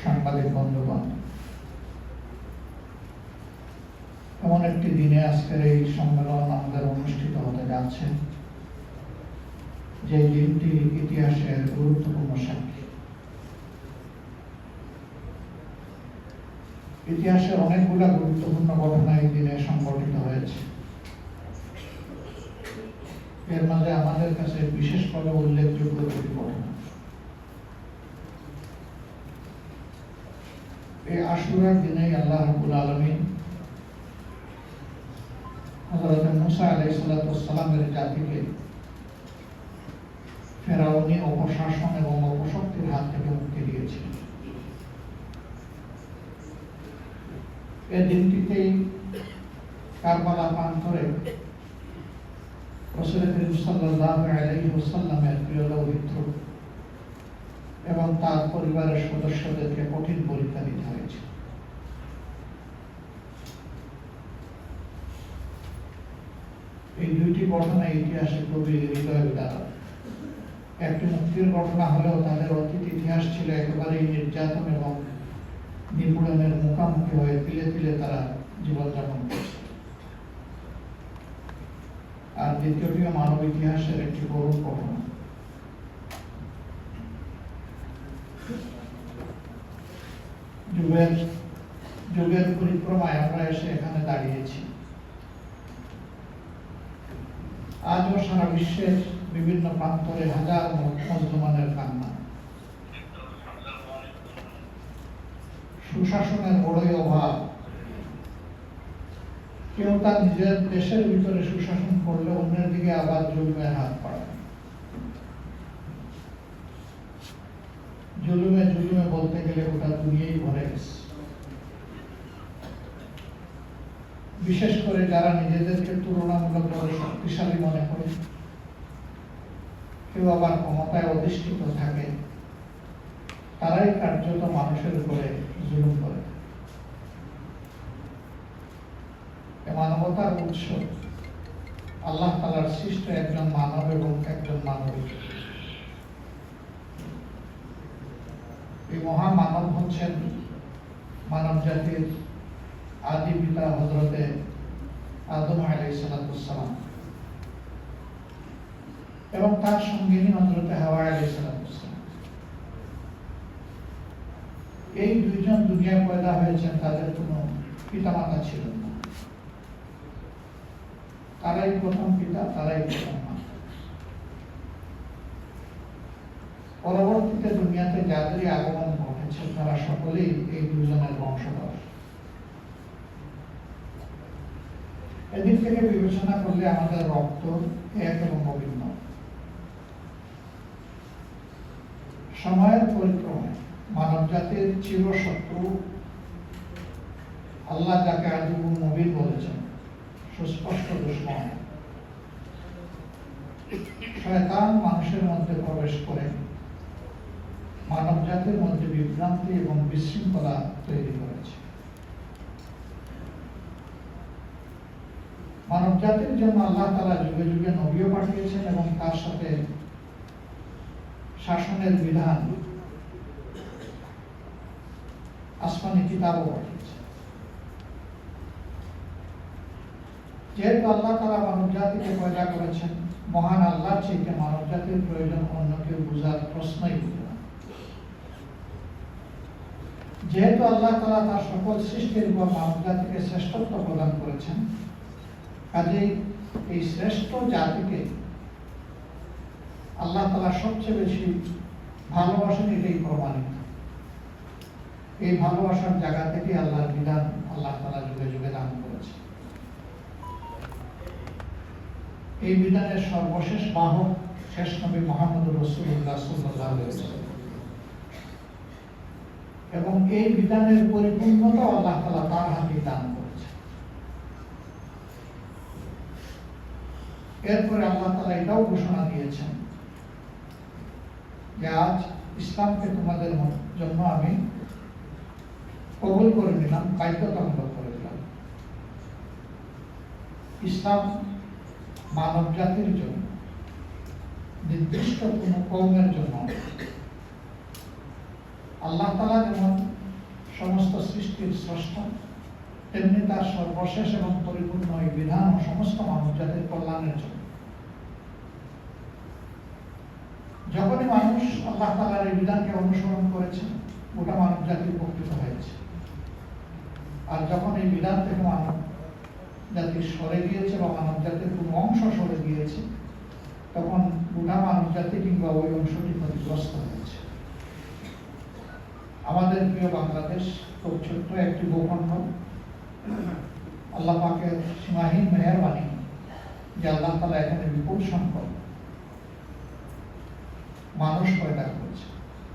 সাংবাদিক বন্ধুগণ, এমন একটি দিনে আজকের এই সম্মেলন আমাদের অনুষ্ঠিত হতে যাচ্ছে যে দিনটি ইতিহাসের গুরুত্বপূর্ণ সাক্ষী। ইতিহাসের অনেকগুলো গুরুত্বপূর্ণ ঘটনা এই দিনে সংঘটিত হয়েছে। এর মাঝে আমাদের কাছে বিশেষভাবে উল্লেখযোগ্য দুটি ঘটনা। এই আশুরার দিনে আল্লাহ রাব্বুল আলামিন হযরত মুসা আলাইহিস সালামের জাতিকে ফেরাউনি অপশাসন এবং অপশক্তির হাত থেকে মুক্তি দিয়েছিলেন। এই দিনটিতেই কারবালা প্রান্তরে রাসূল করিম সাল্লাল্লাহু আলাইহি ওয়াসাল্লামের প্রিয় দৌহিত্র এবং তার পরিবারের সদস্যদেরকে কঠিন পরীক্ষা দিতে হয়েছে। এই দুইটি ঘটনা ইতিহাসে খুবই হৃদয় বিদারক। একটি মুক্তির ঘটনা হলেও তাদের অতীত ইতিহাস ছিল একেবারেই নির্যাতন এবং নিপীড়নের মুখোমুখি হয়ে তিলে তিলে তারা জীবনযাপন করছে। আর দ্বিতীয়টি মানব ইতিহাসের একটি করুণ ঘটনা। যুগের পরিক্রমায় আমরা এসে এখানে দাঁড়িয়েছি। আজও সারা বিশ্বের বিভিন্ন প্রান্তরে হাজার মুসলমানের কান্না। সুশাসনের বড়ই অভাব। কেউ তার নিজের দেশের ভিতরে সুশাসন করলে অন্যের দিকে আবার জুলুমের হাত পাড়ে। জুলুমে বলতে গেলে ওটা দুনিয়াই ভরে গেছে। বিশেষ করে যারা নিজেদেরকে তুলনামূলকভাবে শক্তিশালী মনে করে, কেউ আবার ক্ষমতায় অধিষ্ঠিত থাকে, তারাই কার্যত মানুষের উপরে জুলুম করে। মানবতার উৎস আল্লাহ তাআলার সৃষ্ট একজন মানব এবং একজন মানবী। এই মহামানব হচ্ছেন মানব জাতির আদি পিতা হযরতে আদম আলাইহিস সালাম এবং তার সঙ্গিনী হযরতে হাওয়া আলাইহিস সালাম। এই দুইজন দুনিয়ায় পয়দা হয়েছেন, তাদের কোনো পিতামাতা ছিল না। তারাই প্রথম পিতা, তারাই প্রথম মা। পরবর্তীতে দুনিয়াতে যাদেরই আগমন ঘটেছে তারা সকলেই এই দুজনের বংশধর। এদিক থেকে বিবেচনা করলে আমাদের রক্ত এক এবং অভিন্ন। সময়ের পরিক্রমায় মানব জাতির চিরশত্রু আল্লাহ যাকে আদুউন মুবিন বলেছেন, সুস্পষ্ট দুশমন শয়তান মানুষের মধ্যে প্রবেশ করে মানব জাতির মধ্যে বিভ্রান্তি এবং বিশৃঙ্খলা তৈরি করেছে। মানব জাতির জন্য আল্লাহ তাআলা যুগে যুগে নবীও পাঠিয়েছেন এবং তার সাথে শাসনের বিধান আসমানি কিতাবও পাঠিয়েছেন। যেহেতু আল্লাহ তাআলা মানব জাতিকে পয়দা করেছেন, মহান আল্লাহর চাইতে মানব জাতির প্রয়োজন অন্য কেউ বোঝার প্রশ্নই উঠে না। যেহেতু আল্লাহ তাআলা তার সকল সৃষ্টির উপর মানব জাতিকে শ্রেষ্ঠত্ব প্রদান করেছেন, কাজেই এই শ্রেষ্ঠ জাতিকে আল্লাহ তাআলা সবচেয়ে বেশি ভালোবাসেন, এটাই প্রমাণিত। এই ভালোবাসার জায়গা থেকে আল্লাহর বিধান আল্লাহ তাআলা যুগে যুগে দান করেছে। এই বিধানের সর্বশেষ বাহক শেষ নবী মুহাম্মদুর রাসূলুল্লাহ সাল্লাল্লাহু আলাইহি ওয়াসাল্লাম এবং এই বিধানের পরিপূর্ণতা আল্লাহ তাআলা তার হাতে দান করেছে। এরপরে আল্লাহ তাআলা এটাও ঘোষণা দিয়েছেন যে আজ ইসলামকে তোমাদের জন্য আমি কবুল করে নিলাম, বাধ্যতামূলক করে দিলাম। ইসলাম মানব জাতির জন্য, নির্দিষ্ট কোনো কওমের জন্য আল্লাহ তাআলা যেমন সমস্ত সৃষ্টির স্রষ্টা, তেমনি তার সর্বশেষ এবং পরিপূর্ণ এই বিধান ও সমস্ত মানব জাতির কল্যাণের জন্য। যখনই মানুষ আল্লাহ তাআলার এই বিধানকে অনুসরণ করেছে, গোটা মানব জাতি উপকৃত হয়েছে। আর যখন এই বিধান থেকে মানব জাতি সরে গিয়েছে বা মানব জাতির কোনো অংশ সরে গিয়েছে, তখন গোটা মানব জাতি কিংবা ওই অংশটি ক্ষতিগ্রস্ত হয়েছে। আমাদের প্রিয় বাংলাদেশ খুব ছোট্ট একটি ভূখণ্ড। আল্লাহ পাকের সীমাহীন মেহেরবানি যে আল্লাহ তাআলা এখানে বিপুল সংখ্যক মানুষ পয়দা করেছে।